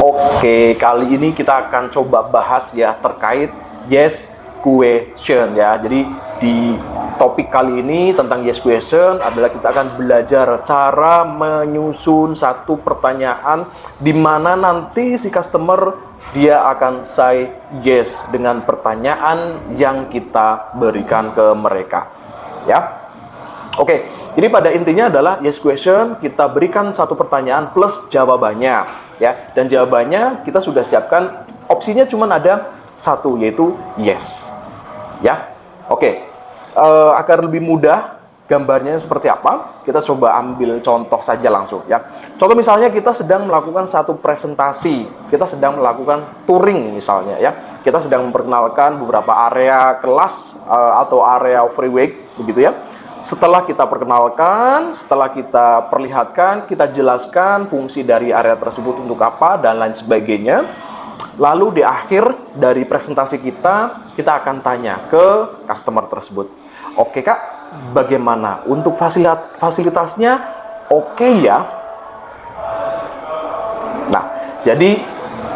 Oke, kali ini kita akan coba bahas ya terkait yes question ya. Jadi di topik kali ini tentang yes question adalah kita akan belajar cara menyusun satu pertanyaan di mana nanti si customer dia akan say yes dengan pertanyaan yang kita berikan ke mereka. Ya. Oke, jadi pada intinya adalah yes question, kita berikan satu pertanyaan plus jawabannya, ya. Dan jawabannya kita sudah siapkan, opsinya cuma ada satu, yaitu yes, ya. Oke, agar lebih mudah gambarnya seperti apa, kita coba ambil contoh saja langsung, ya. Contoh misalnya kita sedang melakukan satu presentasi, kita sedang melakukan touring misalnya, ya. Kita sedang memperkenalkan beberapa area kelas atau area free week, begitu ya. Setelah kita perkenalkan, setelah kita perlihatkan, kita jelaskan fungsi dari area tersebut untuk apa, dan lain sebagainya. Lalu di akhir dari presentasi kita akan tanya ke customer tersebut. Oke Kak, bagaimana? Untuk fasilitasnya oke ya? Nah, jadi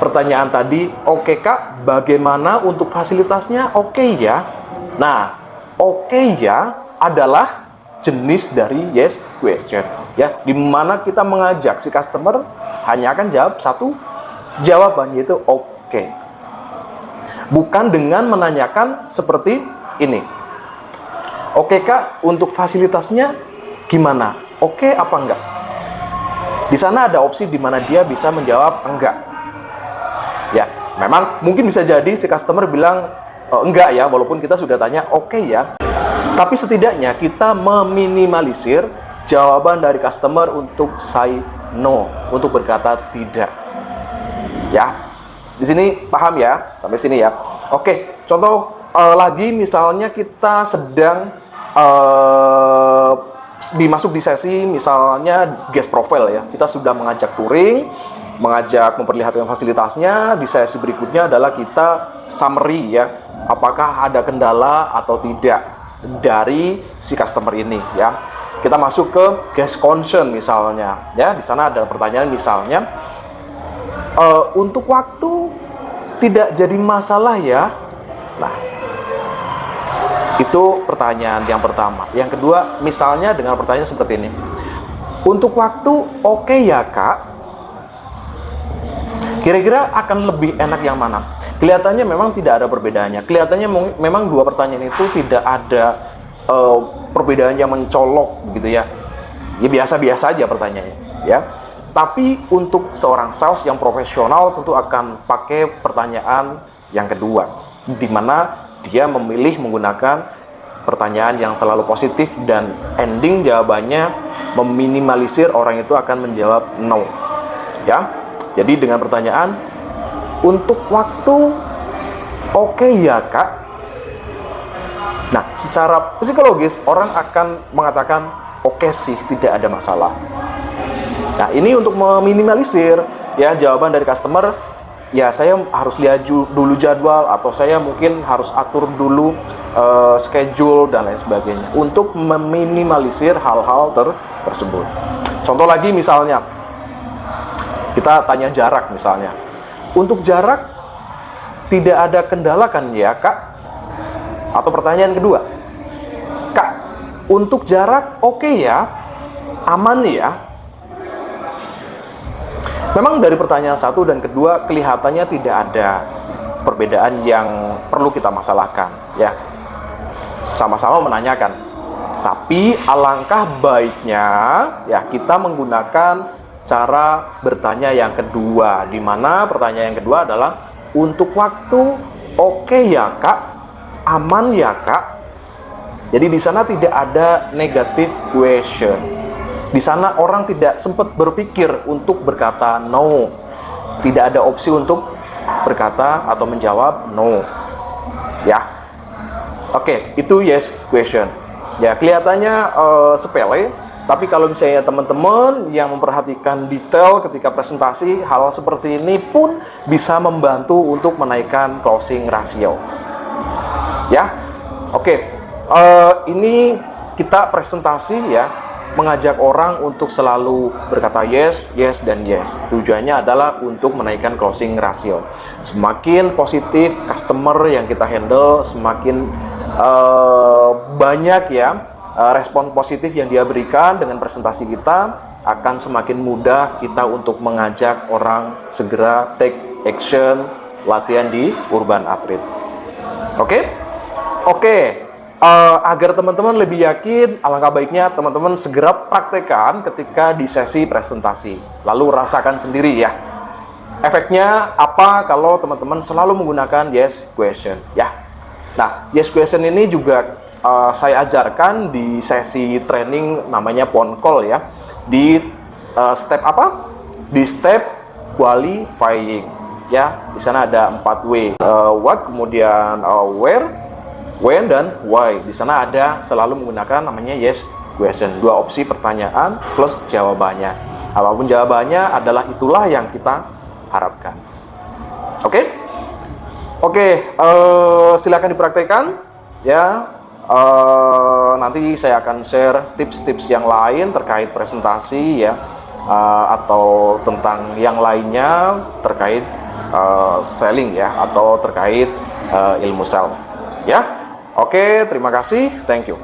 pertanyaan tadi, oke Kak, bagaimana untuk fasilitasnya oke ya? Nah, oke ya adalah jenis dari yes question, ya, di mana kita mengajak si customer hanya akan jawab satu jawaban, yaitu oke. Bukan dengan menanyakan seperti ini. Oke Kak, untuk fasilitasnya gimana? Oke apa enggak? Di sana ada opsi di mana dia bisa menjawab enggak. Ya, memang mungkin bisa jadi si customer bilang enggak ya, walaupun kita sudah tanya oke ya. Tapi setidaknya kita meminimalisir jawaban dari customer untuk say no, untuk berkata tidak. Ya, di sini paham ya, sampai sini ya. Oke, contoh lagi misalnya kita sedang dimasuk di sesi misalnya guest profile ya. Kita sudah mengajak touring, mengajak memperlihatkan fasilitasnya. Di sesi berikutnya adalah kita summary ya, apakah ada kendala atau tidak dari si customer ini ya. Kita masuk ke guest concern misalnya ya. Di sana ada pertanyaan misalnya, untuk waktu tidak jadi masalah ya. Nah, itu pertanyaan yang pertama. Yang kedua misalnya dengan pertanyaan seperti ini, untuk waktu oke ya Kak, kira-kira akan lebih enak yang mana? Kelihatannya memang tidak ada perbedaannya. Kelihatannya memang dua pertanyaan itu tidak ada perbedaan yang mencolok gitu ya. Ya biasa-biasa aja pertanyaannya ya. Tapi untuk seorang sales yang profesional tentu akan pakai pertanyaan yang kedua, di mana dia memilih menggunakan pertanyaan yang selalu positif dan ending jawabannya meminimalisir orang itu akan menjawab no. Ya. Jadi dengan pertanyaan, untuk waktu oke ya Kak. Nah, secara psikologis orang akan mengatakan oke sih, tidak ada masalah. Nah, ini untuk meminimalisir ya jawaban dari customer, ya saya harus lihat dulu jadwal, atau saya mungkin harus atur dulu schedule dan lain sebagainya, untuk meminimalisir hal-hal tersebut. Contoh lagi misalnya, kita tanya jarak misalnya. Untuk jarak tidak ada kendala kan ya Kak? Atau pertanyaan kedua, Kak, untuk jarak oke ya? Aman ya? Memang dari pertanyaan satu dan kedua kelihatannya tidak ada perbedaan yang perlu kita masalahkan ya. Sama-sama menanyakan. Tapi alangkah baiknya ya kita menggunakan cara bertanya yang kedua, di mana pertanyaan yang kedua adalah, untuk waktu oke ya Kak, aman ya Kak. Jadi di sana tidak ada negative question. Di sana orang tidak sempat berpikir untuk berkata no. Tidak ada opsi untuk berkata atau menjawab no. Ya. Oke, itu yes question. Ya, kelihatannya sepele. Tapi kalau misalnya teman-teman yang memperhatikan detail ketika presentasi, hal seperti ini pun bisa membantu untuk menaikkan closing ratio. Ya, oke. Ini kita presentasi ya. mengajak orang untuk selalu berkata yes, yes, dan yes. Tujuannya adalah untuk menaikkan closing ratio. Semakin positif customer yang kita handle, semakin banyak ya respon positif yang dia berikan dengan presentasi kita, akan semakin mudah kita untuk mengajak orang segera take action latihan di Urban Athlete. Oke. Agar teman-teman lebih yakin, alangkah baiknya teman-teman segera praktekkan ketika di sesi presentasi. Lalu rasakan sendiri ya. Efeknya apa kalau teman-teman selalu menggunakan yes question ya. Nah, yes question ini juga saya ajarkan di sesi training namanya phone call ya. Di step apa? Di step qualifying ya. Di sana ada 4W. What, kemudian where, when, dan why. Di sana ada selalu menggunakan namanya yes question. Dua opsi pertanyaan plus jawabannya. Apapun jawabannya adalah itulah yang kita harapkan. Oke, silakan dipraktekkan ya. Nanti saya akan share tips-tips yang lain terkait presentasi ya, atau tentang yang lainnya terkait selling ya, atau terkait ilmu sales ya. Oke, terima kasih. Thank you.